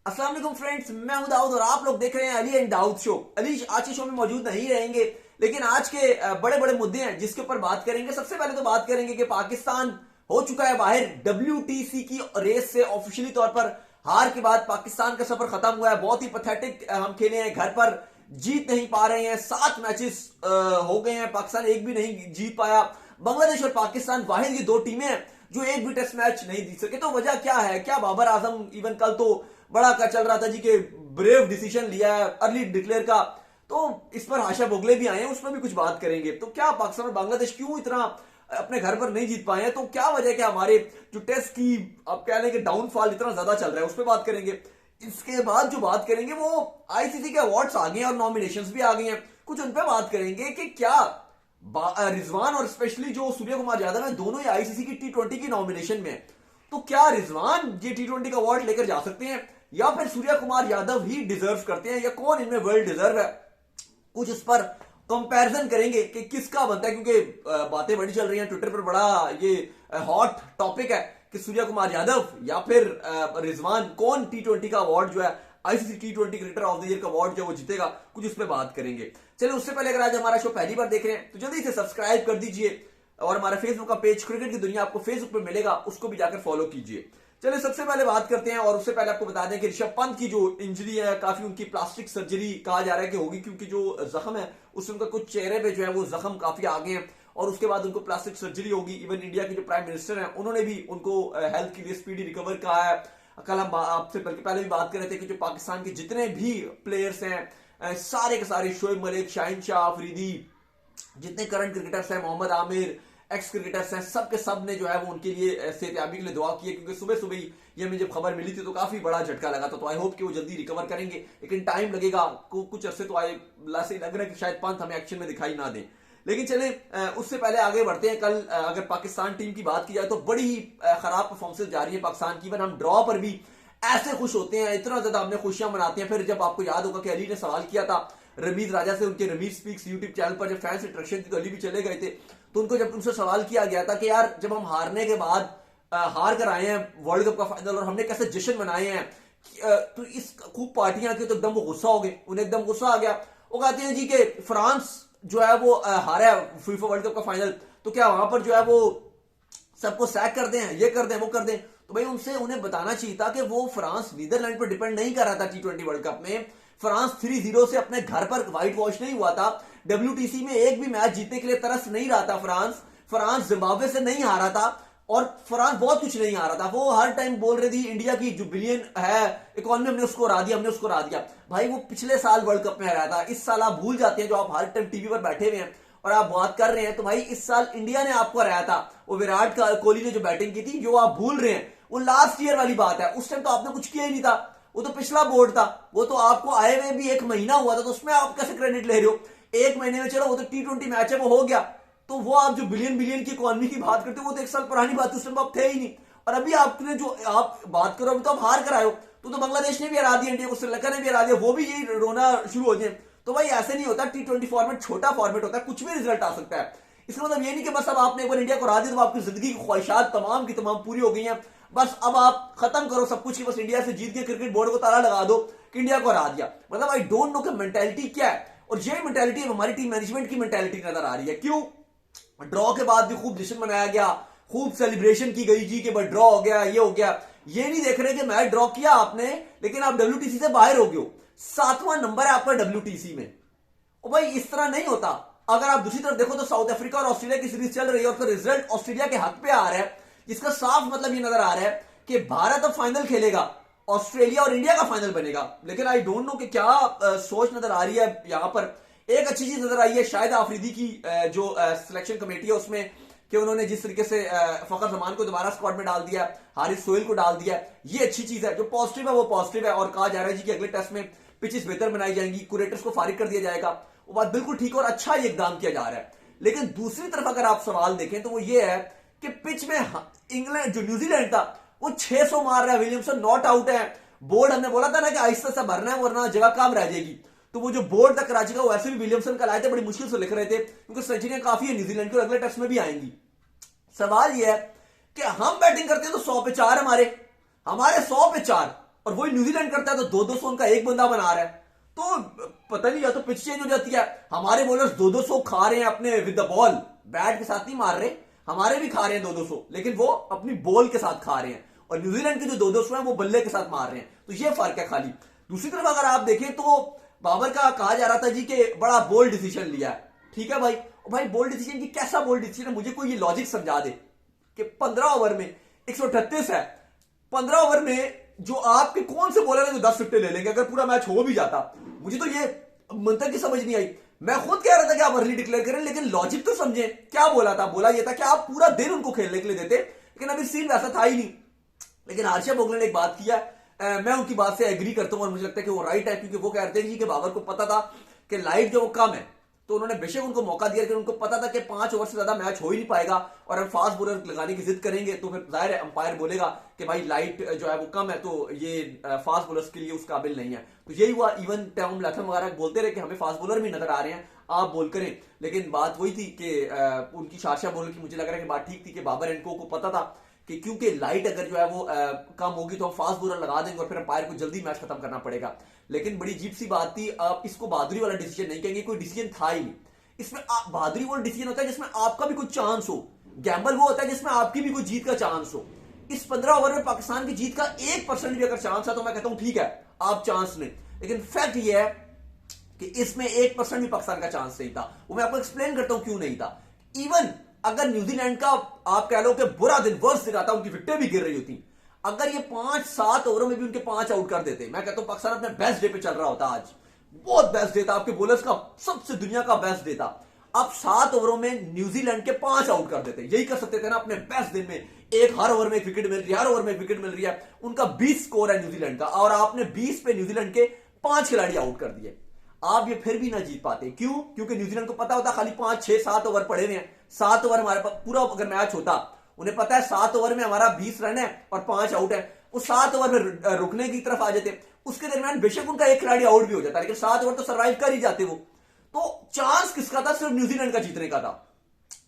अस्सलाम वालेकुम फ्रेंड्स, मैं हूं दाऊद और आप लोग देख रहे हैं अली एंड दाऊद शो। अली आज के शो में मौजूद नहीं रहेंगे, लेकिन आज के बड़े बड़े मुद्दे हैं जिसके ऊपर बात करेंगे। सबसे पहले तो बात करेंगे कि पाकिस्तान हो चुका है बाहर WTC की रेस से। ऑफिशियली तौर पर हार के बाद पाकिस्तान का सफर खत्म हुआ है। बहुत ही पैथेटिक हम खेले हैं, घर पर जीत नहीं पा रहे हैं। 7 मैचेस हो गए हैं, पाकिस्तान एक भी नहीं जीत पाया। बांग्लादेश और पाकिस्तान वाहिद की दो टीमें हैं जो एक भी टेस्ट मैच नहीं जीत सके। तो वजह क्या है? क्या बाबर आजम इवन कल तो बड़ा का चल रहा था जी के ब्रेव डिसीजन लिया है अर्ली डिक्लेयर का, तो इस पर आशा बोगले भी आए हैं, उसमें भी कुछ बात करेंगे। तो क्या पाकिस्तान और बांग्लादेश क्यों इतना अपने घर पर नहीं जीत पाए हैं? तो क्या वजह क्या हमारे जो टेस्ट की आप कह लें कि डाउनफॉल इतना ज्यादा चल रहा है, उस पर बात करेंगे। इसके बाद जो बात करेंगे वो आईसीसी के अवार्ड्स आ गए हैं और नॉमिनेशंस भी आ गई हैं, कुछ उन पर बात करेंगे कि क्या रिजवान और स्पेशली जो सूर्य कुमार यादव है दोनों ही आईसीसी की T20 की नॉमिनेशन में। तो क्या रिजवान ये T20 का अवार्ड लेकर जा सकते हैं या फिर सूर्य कुमार यादव ही डिजर्व करते हैं, या कौन इनमें वर्ल्ड डिजर्व है? कुछ इस पर कंपैरिजन करेंगे कि किसका बनता है, क्योंकि बातें बड़ी चल रही हैं ट्विटर पर, बड़ा ये हॉट टॉपिक है कि सूर्य कुमार यादव या फिर रिजवान, कौन T20 का अवार्ड जो है ICC T20 cricketer of the year का अवार्ड जो वो जीतेगा। कुछ उस पर बात करेंगे। चलिए उससे पहले अगर आज हमारा शो पहली बार देख रहे हैं तो जल्दी से सब्सक्राइब कर दीजिए और हमारा फेसबुक का पेज क्रिकेट की दुनिया आपको फेसबुक पे मिलेगा, उसको भी जाकर फॉलो कीजिए। चलिए सबसे पहले बात करते हैं, और उससे पहले आपको बता दें कि ऋषभ पंत की जो इंजरी है काफी उनकी प्लास्टिक सर्जरी कहा जा रहा है कि होगी, क्योंकि जो जख्म है उससे उनका कुछ चेहरे पे जो है वो जख्म काफी आगे हैं और उसके बाद उनको प्लास्टिक सर्जरी होगी। इवन इंडिया के जो प्राइम मिनिस्टर हैं उन्होंने भी उनको हेल्थ के लिए स्पीडी रिकवर कहा है। कल हम आपसे पहले भी बात कर रहे थे कि जो पाकिस्तान के जितने भी प्लेयर्स हैं सारे के सारे, शोएब मलिक, शाहिन शाह अफरीदी, जितने करंट क्रिकेटर्स हैं, मोहम्मद आमिर, एक्स क्रिकेटर्स हैं, सब के सब ने जो है वो उनके लिए सेहतयाबी के लिए दुआ की है, क्योंकि सुबह सुबह ही ये हमें जब खबर मिली थी तो काफी बड़ा झटका लगा था। तो आई होप कि वो जल्दी रिकवर करेंगे, लेकिन टाइम लगेगा। कुछ अरसे तो आए से लग रहा है कि शायद पंत हमें एक्शन में दिखाई ना दे। लेकिन चले उससे पहले आगे बढ़ते हैं। कल अगर पाकिस्तान टीम की बात की जाए तो बड़ी ही खराब परफॉर्मेंस जा रही है पाकिस्तान की। इवन हम ड्रॉ पर भी ऐसे खुश होते हैं, इतना ज्यादा हमने खुशियां मनाते हैं। फिर जब आपको याद होगा कि अली ने सवाल किया था रमीज राजा से, उनके रमीज स्पीक्स यूट्यूब चैनल पर जब फैंस इंटरेक्शन थी तो अली भी चले गए थे, तो उनको जब उनसे सवाल किया गया था कि यार जब हम हारने के बाद हार कर आए हैं वर्ल्ड कप का फाइनल और हमने कैसे जश्न मनाए हैं, तो इस खूब पार्टियां की, तो एकदम वो गुस्सा हो गए, उन्हें एकदम गुस्सा आ गया। वो कहते हैं जी कि फ्रांस जो है वो हारा है फीफा वर्ल्ड कप का फाइनल, तो क्या वहां पर जो है वो सबको सैक कर दें, ये कर दें, वो कर दें? तो भाई उनसे उन्हें बताना चाहिए था कि वो फ्रांस नीदरलैंड पर डिपेंड नहीं कर रहा था T20 वर्ल्ड कप में। फ्रांस 3-0 से अपने घर पर व्हाइट वॉश नहीं हुआ था। WTC में एक भी मैच जीतने के लिए तरस नहीं रहा था फ्रांस जिम्बाब्वे से नहीं हारा था, और फ्रांस बहुत कुछ नहीं हारा था। वो हर टाइम बोल रही थी इंडिया की जो बिलियन है इकोनॉमी, हमने उसको हरा दिया, हमने उसको हरा दिया। भाई वो पिछले साल वर्ल्ड कप में हराया था, इस साल आप भूल जाते हैं जो आप हर टाइम टीवी पर बैठे हुए हैं और आप बात कर रहे हैं। तो भाई इस साल इंडिया ने आपको हराया था, वो विराट कोहली ने जो बैटिंग की थी, जो आप भूल रहे हैं वो लास्ट ईयर वाली बात है। उस टाइम तो आपने कुछ किया ही नहीं था, वो तो पिछला बोर्ड था, वो तो आपको आए हुए भी 1 महीना हुआ था, तो उसमें आप कैसे क्रेडिट ले रहे हो? 1 महीने में चलो वो तो T20 मैच है, वो हो गया। तो वो आप जो बिलियन बिलियन की इकोनॉमी की बात करते हो वो तो 1 साल पुरानी बात है, उस टाइम आप थे ही नहीं। और अभी आपने जो आप बात करो अभी तो आप हार कर आए हो, तो बांग्लादेश ने भी हरा दिया इंडिया को, श्रीलंका ने भी हरा दिया, वो भी यही रोना शुरू हो जाए। तो भाई ऐसे नहीं होता, T20 फॉर्मेट छोटा फॉर्मेट होता है, कुछ भी रिजल्ट आ सकता है। इसका मतलब ये नहीं कि बस अब आपने एक बार इंडिया को हरा दिया तो आपकी जिंदगी की ख्वाहिशात तमाम की तमाम पूरी हो गई हैं, बस अब आप खत्म करो सब कुछ, बस इंडिया से जीत के क्रिकेट बोर्ड को ताला लगा दो कि इंडिया को हरा दिया। मतलब आई डोंट नो कि मेंटालिटी क्या है, और ये मेंटालिटी हमारी टीम मैनेजमेंट की मेंटालिटी नजर आ रही है। क्यों? ड्रॉ के बाद भी खूब जश्न मनाया गया, खूब सेलिब्रेशन की गई जी कि भाई ड्रॉ हो गया, ये हो गया। ये नहीं देख रहे कि मैच ड्रॉ किया आपने, लेकिन आप WTC से बाहर हो गए, 7वां नंबर है आपका WTC में। और भाई इस तरह नहीं होता। अगर आप दूसरी तरफ देखो तो साउथ अफ्रीका और ऑस्ट्रेलिया की सीरीज चल रही है और फिर रिजल्ट ऑस्ट्रेलिया के हक पे आ रहा है, जिसका साफ मतलब ये नजर आ रहा है कि भारत अब फाइनल खेलेगा, ऑस्ट्रेलिया और इंडिया का फाइनल बनेगा। लेकिन आई डोंट नो कि क्या सोच नजर आ रही है यहां पर। एक अच्छी चीज नजर आई है शायद आफरीदी की जो सिलेक्शन कमेटी है उसमें, कि उन्होंने जिस तरीके से फखर जमान को दोबारा स्क्वाड में डाल दिया, हारिस सोहेल को डाल दिया, ये अच्छी चीज है। जो पॉजिटिव है वो पॉजिटिव है, और कहा जा रहा है जी कि अगले टेस्ट में पिचेस बेहतर बनाई जाएंगी, कुरेटर्स को फारिग कर दिया जाएगा। वो बात बिल्कुल ठीक और अच्छा ये इकदाम किया जा रहा है। लेकिन दूसरी तरफ अगर आप सवाल देखें तो वो ये है कि पिच में इंग्लैंड जो न्यूजीलैंड था वो 600 मार रहा है, विलियमसन नॉट आउट है। बोर्ड हमने बोला था ना कि आहिस्ता से भरना है वरना जगह कम रह जाएगी, तो वो जो बोर्ड तक कराची का वैसे भी विलियमसन का लाए थे, बड़ी मुश्किल से लिख रहे थे क्योंकि सेंचुरियां काफी है न्यूजीलैंड की और अगले टेस्ट में भी आएंगी। सवाल यह है कि हम बैटिंग करते हैं तो 100 पे 4 हमारे 100 पे 4, और वही न्यूजीलैंड करता है तो 2-200 उनका एक बंदा बना रहा है। तो पता नहीं, या तो पिच चेंज हो जाती है, हमारे बॉलर्स 2-200 खा रहे हैं अपने विद द बॉल, बैट के साथ नहीं मार रहे, हमारे भी खा रहे हैं 2-200, लेकिन वो अपनी बॉल के साथ खा रहे हैं, और न्यूजीलैंड के जो 2-200 है वो बल्ले के साथ मार रहे हैं। तो ये फर्क है खाली। दूसरी तरफ अगर आप देखें तो बाबर का कहा जा रहा था जी कि बड़ा बोल्ड डिसीजन लिया है। ठीक है भाई, और भाई बोल्ड डिसीजन की कैसा बोल्ड डिसीजन है, मुझे कोई ये लॉजिक समझा दे कि 15 ओवर में 138 है, 15 ओवर में जो आपके कौन से बॉलर है जो 10 विकेट ले लेंगे अगर पूरा मैच हो भी जाता। मुझे तो ये मंतक की समझ नहीं आई। मैं खुद कह रहा था कि आप अर्ली डिक्लेयर करें, लेकिन लॉजिक तो समझे। क्या बोला था? बोला ये था कि आप पूरा दिन उनको खेलने के लिए देते, लेकिन अभी सीन वैसा था ही नहीं। लेकिन आर्शा बोगले ने एक बात किया, मैं उनकी बात से एग्री करता हूं और मुझे लगता है कि वो राइट है, क्योंकि वो कहते हैं कि बाबर को पता था कि लाइट जो वो कम है, तो उन्होंने बेशक उनको मौका दिया, लेकिन उनको पता था कि 5 ओवर से ज्यादा मैच हो ही नहीं पाएगा, और हम फास्ट बॉलर लगाने की जिद करेंगे तो फिर जाहिर है अंपायर बोलेगा कि भाई लाइट जो है वो कम है, तो ये फास्ट बॉलर्स के लिए उस काबिल नहीं है। तो यही हुआ। इवन टॉम लैथम वगैरह बोलते रहे कि हमें फास्ट बॉलर भी नजर आ रहे हैं, आप बोल करें। लेकिन बात वही थी कि उनकी शारशा बॉलर की मुझे लग रहा है कि बात ठीक थी कि बाबर एंड को पता था कि क्योंकि लाइट अगर जो है वो कम होगी तो हम फास्ट बॉलर लगा देंगे और फिर अंपायर को जल्दी मैच खत्म करना पड़ेगा। लेकिन बड़ी अजीब सी बात थी, आप इसको बहादुरी वाला डिसीजन नहीं कहेंगे, कोई डिसीजन था ही नहीं इसमें। बहादुरी वो डिसीजन होता है जिसमें आपका भी कुछ चांस हो, गैम्बल वो होता है जिसमें आपकी भी कोई जीत का चांस हो। इस 15 ओवर में पाकिस्तान की जीत का 1% भी अगर चांस है तो मैं कहता हूं ठीक है आप चांस लें, लेकिन फैक्ट ये है कि इसमें 1% भी पाकिस्तान का चांस नहीं था। वो मैं आपको एक्सप्लेन करता हूं क्यों नहीं था। इवन अगर न्यूजीलैंड का आप कह लो कि बुरा दिन वर्ष दिखाता, उनकी विकेटें भी गिर रही होती, अगर ये 5-7 ओवरों में भी उनके 5 आउट कर देते, मैं कहता हूं पाकिस्तान अपने बेस्ट डे पे चल रहा होता। आज बहुत बेस्ट डे था आपके बॉलर्स का, सबसे दुनिया का बेस्ट डे था। अब 7 ओवरों में न्यूजीलैंड के 5 आउट कर देते, यही कर सकते थे ना अपने बेस्ट दिन में। एक हर ओवर में एक विकेट मिल रही है, हर ओवर में एक विकेट मिल रही है। उनका 20 स्कोर है न्यूजीलैंड का, और आपने 20 पे न्यूजीलैंड के 5 खिलाड़ी आउट कर दिए। आप ये फिर भी ना जीत पाते। क्यों? क्योंकि न्यूजीलैंड को पता होता खाली 5-6-7 ओवर पड़े हुए हैं। 7 ओवर हमारे पास पूरा अगर मैच होता, उन्हें पता है 7 ओवर में हमारा 20 रन है और 5 आउट है, वो 7 ओवर में रुकने की तरफ आ जाते। उसके दरमियान बेशक उनका एक खिलाड़ी आउट भी हो जाता, लेकिन 7 ओवर तो सर्वाइव कर ही जाते वो। तो चांस किसका था? सिर्फ न्यूजीलैंड का जीतने का था।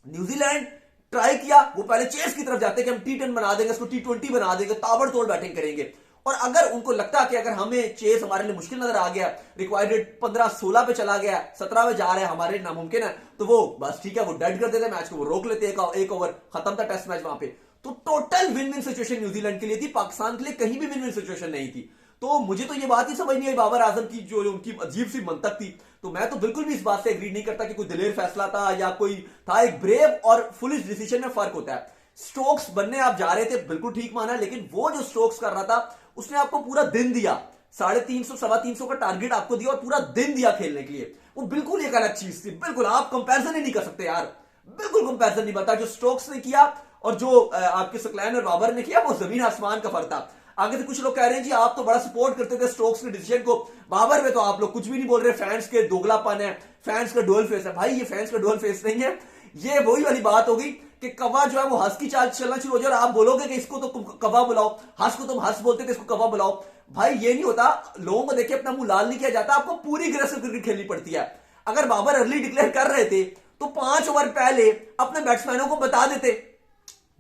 न्यूजीलैंड ट्राई किया, वो पहले चेस की तरफ जाते कि हम T10 बना देंगे, इसको T20 बना देंगे, ताबड़तोड़ बैटिंग करेंगे। और अगर उनको लगता कि अगर हमें चेस हमारे लिए मुश्किल नजर आ गया, रिक्वायर्ड 15-16 पे चला गया, 17 पे जा रहे हैं, हमारे नामुमकिन है, तो वो बस ठीक है, वो डेड कर देते मैच को, वो रोक लेते, एक ओवर खत्म था टेस्ट मैच वहां पे। तो total win win situation New Zealand के लिए थी, पाकिस्तान के लिए कहीं भी विन विन सिचुएशन नहीं थी। तो मुझे तो ये बात ही समझ नहीं आई बाबर आजम की, जो उनकी अजीब सी मंतक थी। तो मैं तो बिल्कुल भी इस बात से एग्री नहीं करता कि कोई दिलेर फैसला था या कोई था। एक ब्रेव और फुलिश डिसीजन में फर्क होता है। स्ट्रोक्स बनने आप जा रहे थे, बिल्कुल ठीक माना, लेकिन वो जो स्ट्रोक्स कर रहा था उसने आपको पूरा दिन दिया, 350-325 का टारगेट आपको दिया और पूरा दिन दिया खेलने के लिए। वो बिल्कुल एक अलग चीज थी। बिल्कुल आप कंपैरिजन ही नहीं कर सकते यार, बिल्कुल कंपैरिजन नहीं बनता। जो स्ट्रोक्स ने किया और जो आपके सकलैन और बाबर ने किया, वो जमीन आसमान का फर्क था। आगे से कुछ लोग कह रहे हैं जी आप तो बड़ा सपोर्ट करते थे स्टोक्स के डिसीजन को, बाबर में तो आप लोग कुछ भी नहीं बोल रहे, फैंस के दोगलापन है, फैंस का डुअल फेस है। भाई ये फैंस का डुअल फेस नहीं है, ये वही वाली बात होगी कि कवा जो है वो हंस की चाल चलना शुरू हो जाए और आप बोलोगे कि इसको तो तुम कवा बुलाओ, हंस को तुम हंस बोलते थे, इसको कवा बुलाओ। भाई ये नहीं होता, लोगों को देखे अपना मुंह लाल नहीं किया जाता, आपको पूरी अग्रेसिव क्रिकेट खेलनी पड़ती है। अगर बाबर अर्ली डिक्लेयर कर रहे थे तो 5 ओवर पहले अपने बैट्समैनों को बता देते,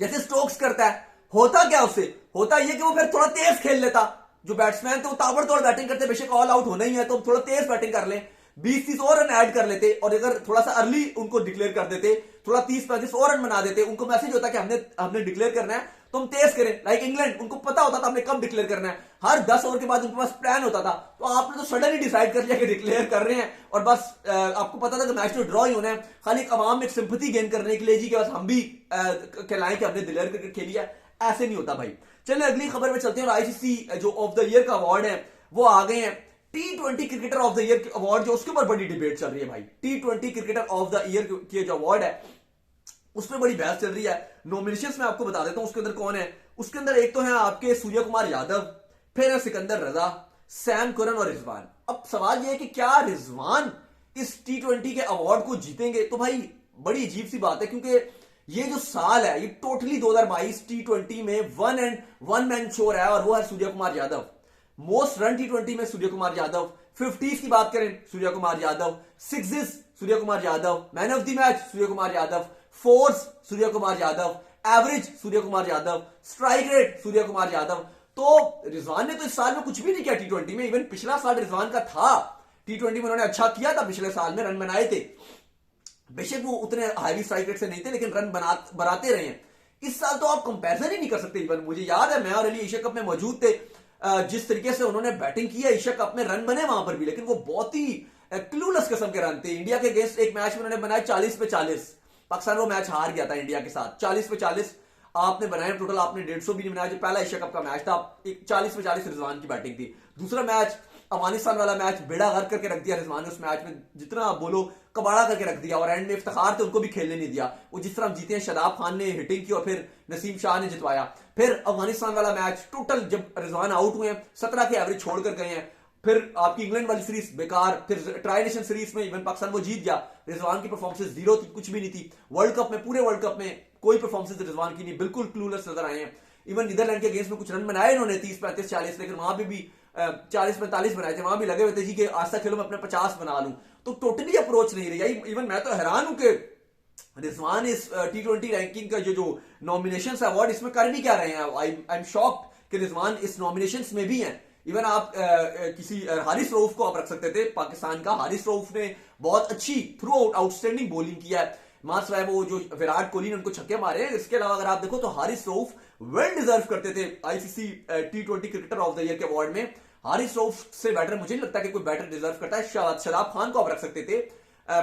जैसे स्टोक्स करता है। होता क्या उससे? होता यह कि वो फिर थोड़ा तेज खेल लेता। जो बैट्समैन थे वो ताबड़तोड़ बैटिंग करते, बेशक ऑल आउट होना ही है तो थोड़ा तेज बैटिंग कर ले, 20-30 और रन ऐड कर लेते, और अगर थोड़ा सा अर्ली उनको डिक्लेयर कर देते, थोड़ा 30-35 और रन बना देते, उनको मैसेज होता कि हमने डिक्लेयर करना है तो हम तेज करें। लाइक इंग्लैंड, उनको पता होता था हमने कब डिक्लेयर करना है, हर 10 ओवर के बाद उनके पास प्लान होता था। तो आपने तो सडनली डिसाइड कर लिया कि डिक्लेयर कर रहे हैं, और बस आपको पता था कि मैच तो ड्रॉ ही होना है, खाली अवाम में एक सिंपैथी गेन करने के लिए जी कि बस हम भी कहलाएं कि हमने दिलेर क्रिकेट खेली है। ऐसे नहीं होता भाई। चलिए अगली खबर में चलते हैं। और आईसीसी जो ऑफ द ईयर का अवार्ड है वो आ गए हैं। T20 cricketer of the year award जो, उसके ऊपर बड़ी डिबेट चल रही है भाई। T20 cricketer of the year के जो अवार्ड है उसमें बड़ी बहस चल रही है। नॉमिनेशंस में आपको बता देता हूं उसके अंदर कौन है। उसके अंदर एक तो है आपके सूर्य कुमार यादव, फिर है सिकंदर रजा, सैम करन और रिजवान। अब सवाल यह है कि क्या रिजवान इस T20 के अवार्ड को जीतेंगे? तो भाई बड़ी अजीब सी बात है, क्योंकि ये जो साल है ये टोटली 2022 T20 में वन मैन शो है, और वो है Suryakumar Yadav. Most run T20 में सूर्य कुमार यादव, 50s की बात करें Suryakumar Yadav, 6s Suryakumar Yadav, man of the match Suryakumar Yadav, fours Suryakumar Yadav, average Suryakumar Yadav, strike rate Suryakumar Yadav. तो रिजवान ने तो इस साल में कुछ भी नहीं किया टी20 में। इवन पिछला साल रिजवान का था, टी20 में उन्होंने अच्छा किया था, पिछले साल में रन बनाए थे, बेशक वो उतने हाई स्ट्राइक रेट से नहीं थे लेकिन रन बनाते रहे हैं। इस साल तो आप कंपैरिजन ही नहीं कर सकते। इवन मुझे याद है मैं और अली एशिया कप में मौजूद थे, जिस तरीके से उन्होंने बैटिंग की है एशिया कप में, रन बने वहां पर भी, लेकिन वो बहुत ही क्लूलेस किस्म के रन थे। इंडिया के अगेंस्ट एक मैच में उन्होंने बनाए 40 पे 40, पाकिस्तान वो मैच हार गया था इंडिया के साथ 40 पे 40। आपने बनाया टोटल, आपने 150 भी नहीं बनाया। जो पहला एशिया कप का मैच था, 40 पे 40 रिजवान की बैटिंग थी। दूसरा मैच अफगानिस्तान वाला मैच बेड़ा गर्क करके रख दिया रिजवान ने उस मैच में, जितना आप बोलो कबाड़ा करके रख दिया, और एंड में इफ्तिखार थे उनको भी खेलने नहीं दिया। वो जिस तरह जीते हैं, शादाब खान ने हिटिंग की और फिर नसीम शाह ने जितवाया। फिर अफगानिस्तान वाला मैच टोटल जब रिजवान आउट हुए, 17 के एवरेज छोड़कर गए हैं। फिर आपकी इंग्लैंड वाली सीरीज बेकार, फिर ट्राई नेशन सीरीज में इवन पाकिस्तान वो जीत गया, रिजवान की परफॉर्मेंस जीरो थी, कुछ भी नहीं थी। वर्ल्ड कप में, पूरे वर्ल्ड कप में कोई परफॉर्मेंस रिजवान की नहीं, बिल्कुल क्लूलेस नजर आए हैं। इवन नीदरलैंड के अगेंस्ट में कुछ रन बनाए इन्होंने 30 35 40, लेकिन वहां पे भी 40 45 बनाए थे, वहां भी लगे हुए थे जी कि आस्था खेलो मैं अपने 50 बना लूं। तो टोटली अप्रोच नहीं रही। इवन मैं तो हैरान हूं कि रिजवान इस टी20 रैंकिंग का जो नॉमिनेशन अवार्ड इसमें कर भी क्या रहे हैं। आई एम शॉक्ड कि रिजवान इस नॉमिनेशन में भी हैं। इवन आप किसी हारिस रऊफ को आप रख सकते थे पाकिस्तान का। हारिस रऊफ ने बहुत अच्छी थ्रू आउट आउटस्टैंडिंग बॉलिंग किया है। मात्र है वो जो विराट कोहली ने उनको छक्के मारे हैं। इसके अलावा अगर आप देखो तो हारिस रऊफ वेल डिजर्व करते थे ICC T20 cricketer of the year के अवार्ड में। हारिस रऊफ से बेटर मुझे नहीं लगता कि कोई बेटर डिजर्व करता है। शादाब खान को आप रख सकते थे।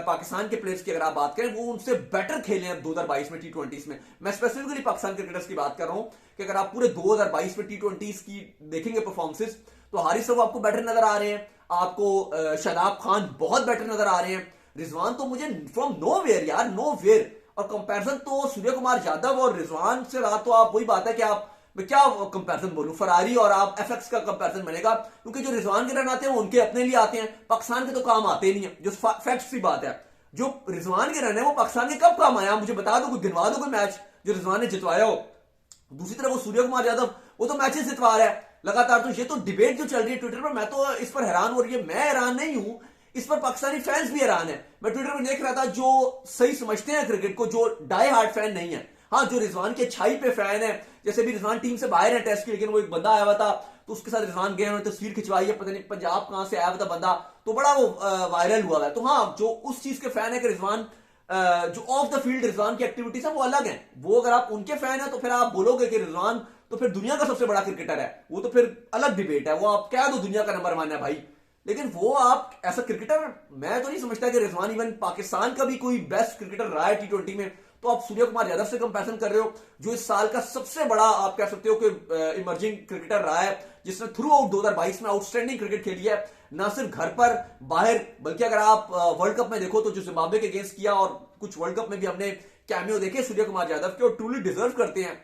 पाकिस्तान के प्लेयर्स की अगर आप बात करें, वो उनसे बेटर खेले हैं 2022 में टी20 में। मैं स्पेसिफिकली पाकिस्तान क्रिकेटर्स की बात कर रहा हूं कि अगर आप पूरे 2022 में टी20 की देखेंगे परफॉर्मेंसेस, तो हारिस रऊफ आपको बेटर नजर आ रहे हैं, आपको शादाब खान बहुत बेटर नजर आ रहे हैं। रिजवान तो मुझे फ्रॉम नो वेयर यार, नो वेयर। और कंपैरिजन तो सूर्य कुमार यादव और रिजवान से रहा, तो आप वही बात है कि आप, मैं क्या कंपैरिजन बोलूं, फरारी और आप एफएक्स का कंपैरिजन बनेगा। क्योंकि जो रिजवान के रन आते हैं वो उनके अपने लिए आते हैं, पाकिस्तान के तो काम आते नहीं है। जो फैक्ट सी बात है, जो रिजवान के रन है वो पाकिस्तान के कब काम आया, मुझे बता दो, कोई गिनवा दो कोई मैच जो रिजवान ने जितवाया हो। दूसरी तरफ वो सूर्य कुमार यादव, वो तो मैचेस जितवा रहा है लगातार। तो ये तो डिबेट जो चल रही है ट्विटर पर, मैं तो इस पर हैरान हो रही है। मैं हैरान नहीं हूं, इस पर पाकिस्तानी फैंस भी हैरान है। मैं ट्विटर पर देख रहा था, जो सही समझते हैं क्रिकेट को, जो डाई हार्ड फैन नहीं है, हाँ जो रिजवान की अच्छाई पे फैन है, जैसे भी रिजवान टीम से बाहर है टेस्ट की, लेकिन वो एक बंदा आया हुआ था तो उसके साथ रिजवान गए, उन्होंने तस्वीर खिंचवाई है, पता नहीं पंजाब कहां से आया हुआ था बंदा, तो बड़ा वो वायरल हुआ है। तो हाँ, जो उस चीज के फैन है कि रिजवान जो ऑफ द फील्ड रिजवान की एक्टिविटीज है वो अलग है, वो अगर आप उनके फैन है तो फिर आप बोलोगे कि रिजवान तो फिर दुनिया का सबसे बड़ा क्रिकेटर है, वो तो फिर अलग डिबेट है, वो आप क्या दो दुनिया का नंबर वन है भाई। लेकिन वो आप ऐसा क्रिकेटर, मैं तो नहीं समझता कि रिजवान इवन पाकिस्तान का भी कोई बेस्ट क्रिकेटर रहा है टी20 में। तो आप सूर्य कुमार यादव से कंपैरिजन कर रहे हो, जो इस साल का सबसे बड़ा आप कह सकते हो कि इमर्जिंग क्रिकेटर रहा है, जिसने थ्रू आउट 2022 में आउटस्टैंडिंग क्रिकेट खेली है, ना सिर्फ घर पर बाहर, बल्कि अगर आप वर्ल्ड कप में देखो तो जो जिम्बाब्वे के अगेंस्ट किया, और कुछ वर्ल्ड कप में भी हमने कैमियो देखे सूर्य कुमार यादव के, और ट्रूली डिजर्व करते हैं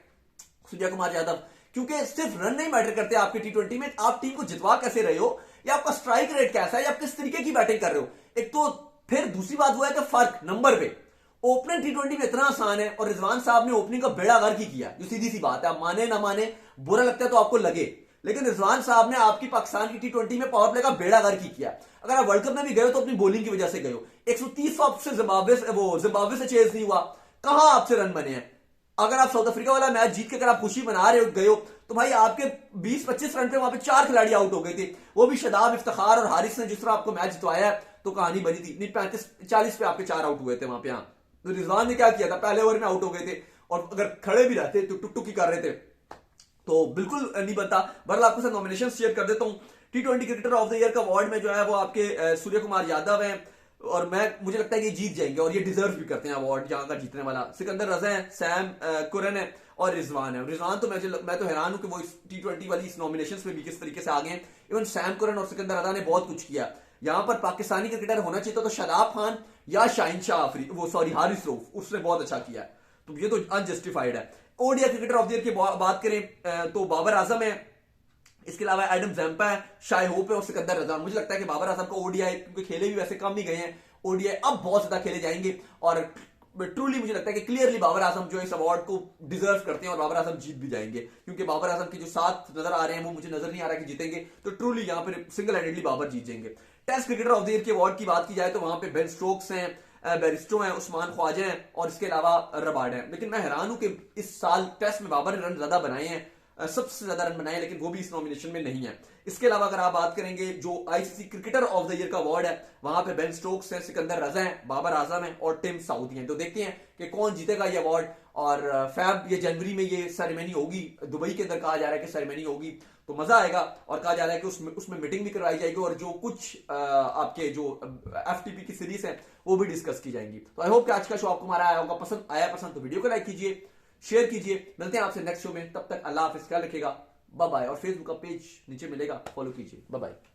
सूर्य कुमार यादव। क्योंकि सिर्फ रन नहीं मैटर करते आपके टी20 में, आप टीम को जितवा कैसे रहे हो, या आपका स्ट्राइक रेट कैसा है, या आप किस तरीके की बैटिंग कर रहे हो। एक तो फिर दूसरी बात हुआ है कि फर्क नंबर पे ओपनिंग टी20 में इतना आसान है, और रिजवान साहब ने ओपनिंग का बेड़ा गर्क ही किया, जो सीधी सी बात है, आप माने ना माने, बुरा लगता है तो आपको लगे, लेकिन रिजवान साहब ने आपकी पाकिस्तान की टी20 में पावर प्ले का बेड़ा गर्क ही किया। अगर आप वर्ल्ड कप में भी गए हो तो अपनी बॉलिंग की वजह से गए हो। 130 आपसे जिम्बाब्वे से चेज नहीं हुआ, कहां आपसे रन बने हैं। अगर आप साउथ अफ्रीका वाला मैच जीत के अगर आप खुशी मना रहे हो गए हो, तो भाई आपके 20-25 रन पे वहां पे 4 खिलाड़ी आउट हो गए थे, वो भी शादाब, इफ्तिखार और हारिस ने जिस तरह आपको मैच जितवाया, तो कहानी बनी थी। नहीं 35-40 पे आपके 4 आउट हुए थे वहां पे। हाँ, तो रिजवान ने क्या किया था, पहले ओवर में आउट हो गए थे, और अगर खड़े भी रहते तो टुक टुक ही कर रहे थे, तो बिल्कुल नहीं बनता। बहरहाल आपके साथ नॉमिनेशन शेयर कर देता हूं। टी20 क्रिकेटर ऑफ द ईयर का अवार्ड में जो है वो आपके सूर्य कुमार यादव हैं, और मुझे लगता है कि जीत जाएंगे, और ये डिजर्व भी करते हैं अवार्ड जहां का जीतने वाला। सिकंदर रजा है, सैम कुरन है, और रिजवान है। रिजवान तो मैं तो हैरान हूं कि वो इस टी20 वाली इस नॉमिनेशन में भी किस तरीके से आ गए हैं। इवन सैम कुरन और सिकंदर रजा ने बहुत कुछ किया। यहां पर पाकिस्तानी क्रिकेटर होना चाहिए तो शादाब खान या शाहिन शाह आफरीदी, वो सॉरी हारिस रऊफ, उसने बहुत अच्छा किया, तो ये तो अनजस्टिफाइड है। ODI cricketer of the year की बात करें तो बाबर आजम है, इसके अलावा एडम जैम्पा है, शाय होप है, और सिकंदर रजा। मुझे लगता है कि बाबर आजम को ओडीआई, क्योंकि खेले भी वैसे कम ही गए हैं, ओडीआई अब बहुत ज्यादा खेले जाएंगे, और ट्रूली मुझे लगता है कि क्लियरली बाबर आजम जो इस अवार्ड को डिजर्व करते हैं, और बाबर आजम जीत भी जाएंगे, क्योंकि बाबर आजम के जो 7 नजर आ रहे हैं वो मुझे नजर नहीं आ रहा कि जीतेंगे, तो ट्रूली यहां पर सिंगल हैंडेडली बाबर जीत जाएंगे। Test cricketer of the year के अवार्ड की बात की जाए तो वहां पे बेन स्टोक्स हैं, बैरिस्टो हैं, उस्मान ख्वाजा हैं, और इसके अलावा रबाड हैं। लेकिन मैं हैरान हूं कि इस साल टेस्ट में बाबर ने रन ज्यादा बनाए हैं सबसे ज्यादा रन बनाए, लेकिन वो भी इस नॉमिनेशन में नहीं है। इसके अलावा अगर आप बात करेंगे जो ICC cricketer of the year का अवार्ड है, वहां पे बेन स्टोक्स है, सिकंदर रजा है, बाबर आजम है और टिम साउदी है। तो देखते हैं कि कौन जीतेगा ये अवार्ड। और फैब ये जनवरी में ये सेरेमनी होगी, दुबई के अंदर कहा जा रहा है कि सेरेमनी होगी, तो मजा आएगा। और कहा जा रहा है कि उसमें मीटिंग भी करवाई जाएगी और जो कुछ आपके जो एफटीपी की सीरीज है वो भी डिस्कस की जाएंगी। तो आई होप कि आज का शो आपको हमारा आया होगा पसंद तो वीडियो को लाइक कीजिए, शेयर कीजिए। मिलते हैं आपसे नेक्स्ट शो में, तब तक अल्लाह हाफिज, ख्याल रखिएगा, बाय बाय। और फेसबुक का पेज नीचे मिलेगा, फॉलो कीजिए, बाय बाय।